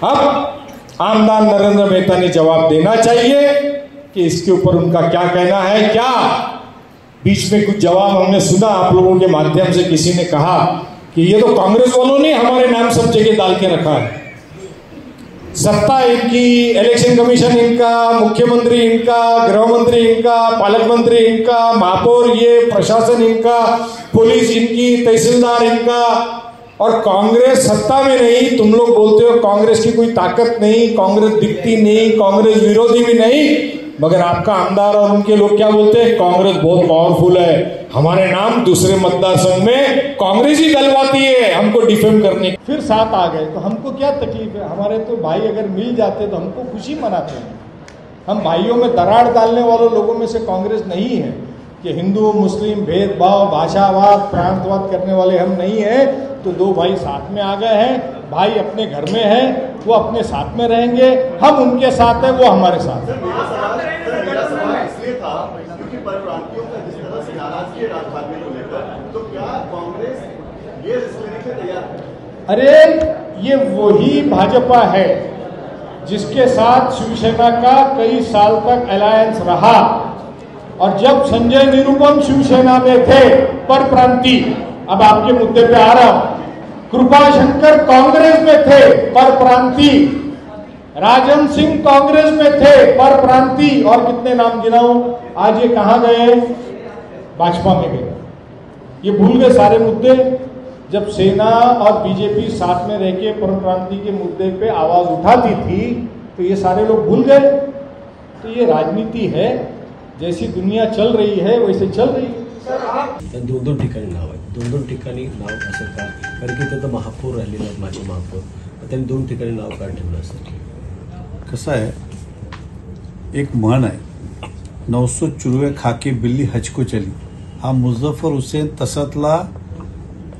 अब आमदार नरेंद्र मेहता ने जवाब देना चाहिए कि इसके ऊपर उनका क्या कहना है। क्या बीच में कुछ जवाब हमने सुना आप लोगों के माध्यम से, किसी ने कहा कि ये तो कांग्रेस वालों ने हमारे नाम सब जगह डाल के रखा है, सत्ता इनकी, इलेक्शन कमीशन इनका, मुख्यमंत्री इनका, गृह मंत्री इनका, पालक मंत्री इनका, महापौर ये, प्रशासन इनका, पुलिस इनकी, तहसीलदार इनका, और कांग्रेस सत्ता में नहीं। तुम लोग बोलते हो कांग्रेस की कोई ताकत नहीं, कांग्रेस दिखती नहीं, कांग्रेस विरोधी भी नहीं, मगर आपका आमदार और उनके लोग क्या बोलते हैं, कांग्रेस बहुत पावरफुल है, हमारे नाम दूसरे मतदार संघ में कांग्रेस ही डलवाती है हमको डिफेम करने। फिर साथ आ गए तो हमको क्या तकलीफ है, हमारे तो भाई अगर मिल जाते तो हमको खुशी मनाते हैं। हम भाइयों में दरार डालने वालों लोगों में से कांग्रेस नहीं है कि हिंदू मुस्लिम भेदभाव, भाषावाद, प्रांतवाद करने वाले हम नहीं हैं। तो दो भाई साथ में आ गए हैं, भाई अपने घर में हैं, वो अपने साथ में रहेंगे, हम उनके साथ हैं, वो हमारे साथ हैं। अरे ये वही भाजपा है जिसके साथ शिवसेना का कई साल तक अलायंस रहा, और जब संजय निरुपम शिवसेना में थे परप्रांति, अब आपके मुद्दे पे आ रहा हूं, कृपाशंकर कांग्रेस में थे परप्रांति, राजन सिंह कांग्रेस में थे परप्रांति, और कितने नाम गिनाऊं, आज ये कहां गए, भाजपा में गए। ये भूल गए सारे मुद्दे। जब सेना और बीजेपी साथ में रह के परप्रांति के मुद्दे पे आवाज उठाती थी तो ये सारे लोग भूल गए। तो ये राजनीति है, जैसी दुनिया चल रही है वैसे चल रही है। दोन दोन ठिकाणी नाव आहे, दोन दोन ठिकाणी नाव असेल का, कारण की तिथं महापौर राहिलेले आहेत, माजी महापौर, त्यांनी दोन ठिकाणी नाव काय ठेवलं असेल? कसं आहे, एक म्हण आहे, 900 चुरवे खाके बिल्ली हजको चली। हा मुझफ्फर हुसेन तसातला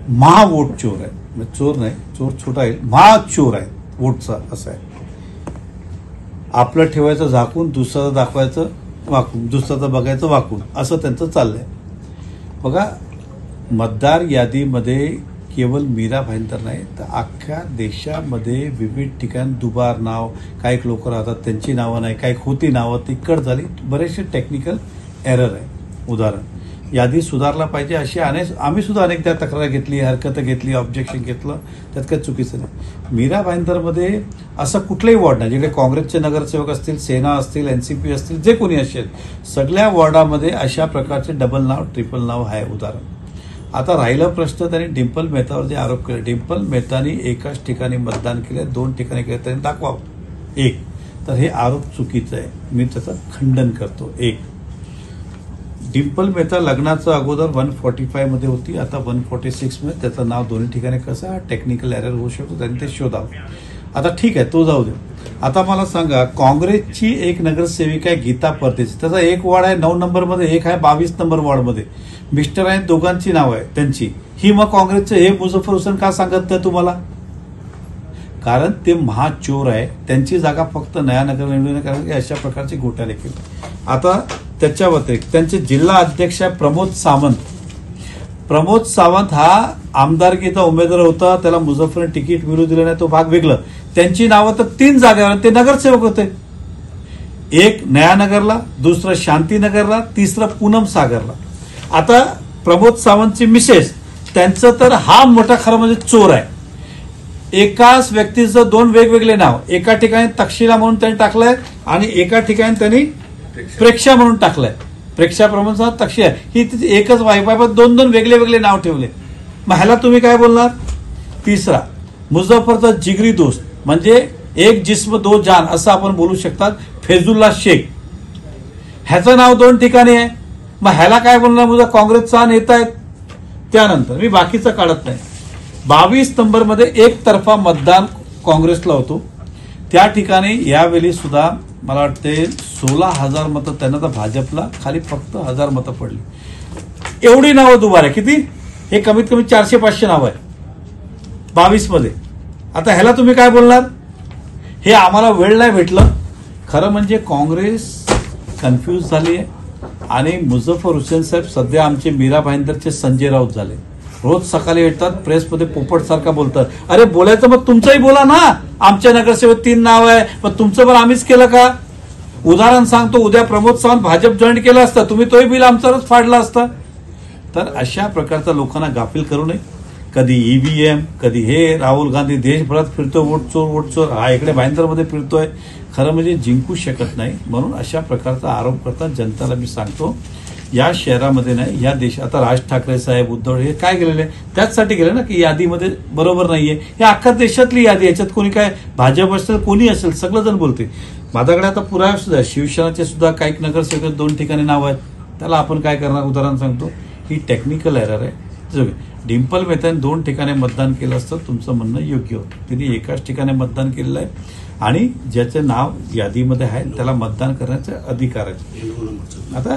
महा वोट चोर आहे, चोर नाही, चोर छोटा आहे, महा चोर आहे वोटचा, असं आहे। आपलं ठेवायचं झाकून, दुसऱ्याचं दाखवायचं वाकून, दुसऱ्याचं बघायचं वाकून, असं त्यांचं चाललंय। बघा, मतदार यादीमध्ये केवळ मीरा भाईंदर नाही तर अख्ख्या देशामध्ये विविध ठिकाणी दुबार नाव, काही लोक राहतात त्यांची नावं नाही, काही होती नावं ती कट झाली, बरेचसे टेक्निकल एरर आहे। उदाहरण, यादी सुधारला पाहिजे अशी आम्ही सुद्धा अनेकदा तक्रार घेतली, हरकत घेतली, ऑब्जेक्शन घेतलं, त्यात काही चुकीचं नाही। मीरा भाईंदरमध्ये असं कुठलंही वॉर्ड नाही जिकडे काँग्रेसचे नगरसेवक असतील, सेना असतील, एनसीपी असतील, जे कोणी असेल, सगळ्या वॉर्डामध्ये अशा प्रकारचे डबल नाव, ट्रिपल नाव आहे। उदाहरण, आता राहिला प्रश्न, त्यांनी डिंपल मेहतावर जे आरोप केले, डिंपल मेहतानी एकाच ठिकाणी मतदान केले, दोन ठिकाणी केले, त्यांनी दाखवावं एक, तर हे आरोप चुकीचं आहे, मी त्याचं खंडन करतो। एक, डिंपल मेहता लग्नाचं अगोदर 145 मध्ये होती, आता 146 मध्ये, त्याचं नाव दोन्ही ठिकाणी कसं आहे, टेक्निकल एरर होऊ शकतो, त्यांनी ते शोधावं। आता ठीक आहे, तो जाऊ दे। आता मला सांगा, काँग्रेसची एक नगरसेविका आहे गीता परदेशी, त्याचा एक वॉर्ड आहे 9 नंबरमध्ये, एक आहे 22 नंबर वॉर्डमध्ये, मिस्टर आहेत, दोघांची नाव आहे त्यांची, ही मग काँग्रेसचं हे मुझफ्फर हुसेन का सांगत नाही तुम्हाला? कारण ते महाचोर आहे, त्यांची जागा फक्त नयानगर निवडून, कारण की अशा प्रकारचे घोटाळे केले। आता त्याच्या व्यतिरिक्त त्यांचे जिल्हा अध्यक्ष आहे प्रमोद सावंत। प्रमोद सावंत हा आमदारकीचा उमेदवार होता, त्याला मुझफ्फरने तिकीट मिळू दिलं नाही, तो भाग वेगळं। त्यांची नावं तर 3 जागेवर, ते नगरसेवक होते, एक नयानगरला, दुसरं शांतीनगरला, तिसरं पूनम सागरला। आता प्रमोद सावंतची मिसेस, त्यांचं तर हा मोठा खरं म्हणजे चोर आहे। एकाच व्यक्तीचं 2 वेगवेगळे नाव, एका ठिकाणी तक्षशिला म्हणून त्यांनी टाकलंय आणि एका ठिकाणी त्यांनी प्रेक्षा म्हणून टाकलंय। प्रेक्षा प्रमोद सावंत, तक्षशिला, ही तिची एकच वाईफ आहे, पण 2 वेगळे वेगळे नाव ठेवले। मग ह्याला तुम्ही काय बोलणार? तिसरा, मुझफ्फरचा जिगरी दोस्त, म्हणजे एक जिस्म दो जान असं आपण बोलू शकतात, फैजुल्ला शेख, ह्याचं नाव 2 ठिकाणी आहे, मग ह्याला काय बोलणार? मुझा काँग्रेसचा नेता आहे। त्यानंतर मी बाकीचं काढत नाही, 22 नंबरमध्ये एकतर्फा मतदान काँग्रेसला होतो, त्या ठिकाणी यावेळी सुद्धा मला वाटते 16,000 मतं त्यांना, तर भाजपला खाली फक्त 1000 मतं पडली। एवढी नावं दुबार आहे, किती? हे कमीत कमी 400-500 नावं आहे 22 मध्ये। आता ह्याला तुम्ही काय बोलणार? हे आम्हाला वेळ नाही भेटलं। खरं म्हणजे काँग्रेस कन्फ्यूज झाली आहे आणि मुझफ्फर हुसेन साहेब सध्या आमचे मीरा भाईंदरचे संजय राऊत झाले। रोज सकाळी येतात प्रेसमध्ये पोपट सारखा बोलतात. अरे बोलायचं मग तुमचंही बोला ना. आमच्या नगरसेवक 3 नाव आहे, पण तुमचं पण आम्हीच केलं का? उदाहरण सांगतो, उद्या प्रमोद सावंत भाजप जॉईन केलं असतं, तुम्ही तोही बिल आमच्यावरच फाडला असता. तर अशा प्रकारचा लोकांना गाफील करू नये. कधी ईव्हीएम, कधी हे, राहुल गांधी देशभरात फिरतोय वोट चोर, हा इकडे भाईंदरमध्ये फिरतोय. खरं म्हणजे जिंकू शकत नाही. म्हणून अशा प्रकारचा आरोप करतात. जनताला मी सांगतो, या शहरामध्ये नाही, या देशात आता राज ठाकरे साहेब, उद्धव हे काय गेलेले, त्याचसाठी गेले ना की यादीमध्ये बरोबर नाहीये. हे अख्ख्या देशातली यादी, याच्यात कोणी काय भाजप असेल कोणी असेल सगळं जण बोलते. माझ्याकडे आता पुरावे सुद्धा शिवसेनाचे सुद्धा काही नगरसेवक 2 ठिकाणी नाव आहेत. त्याला आपण काय करणार? उदाहरण सांगतो, ही टेक्निकल एरर आहे. डिंपल मेहताने 2 ठिकाणी मतदान केलं असतं, तुमचं म्हणणं योग्य होतं. तिने एकाच ठिकाणी मतदान केलेलं आहे आणि ज्याचे नाव यादीमध्ये आहे त्याला मतदान करण्याचे अधिकार आहे. आता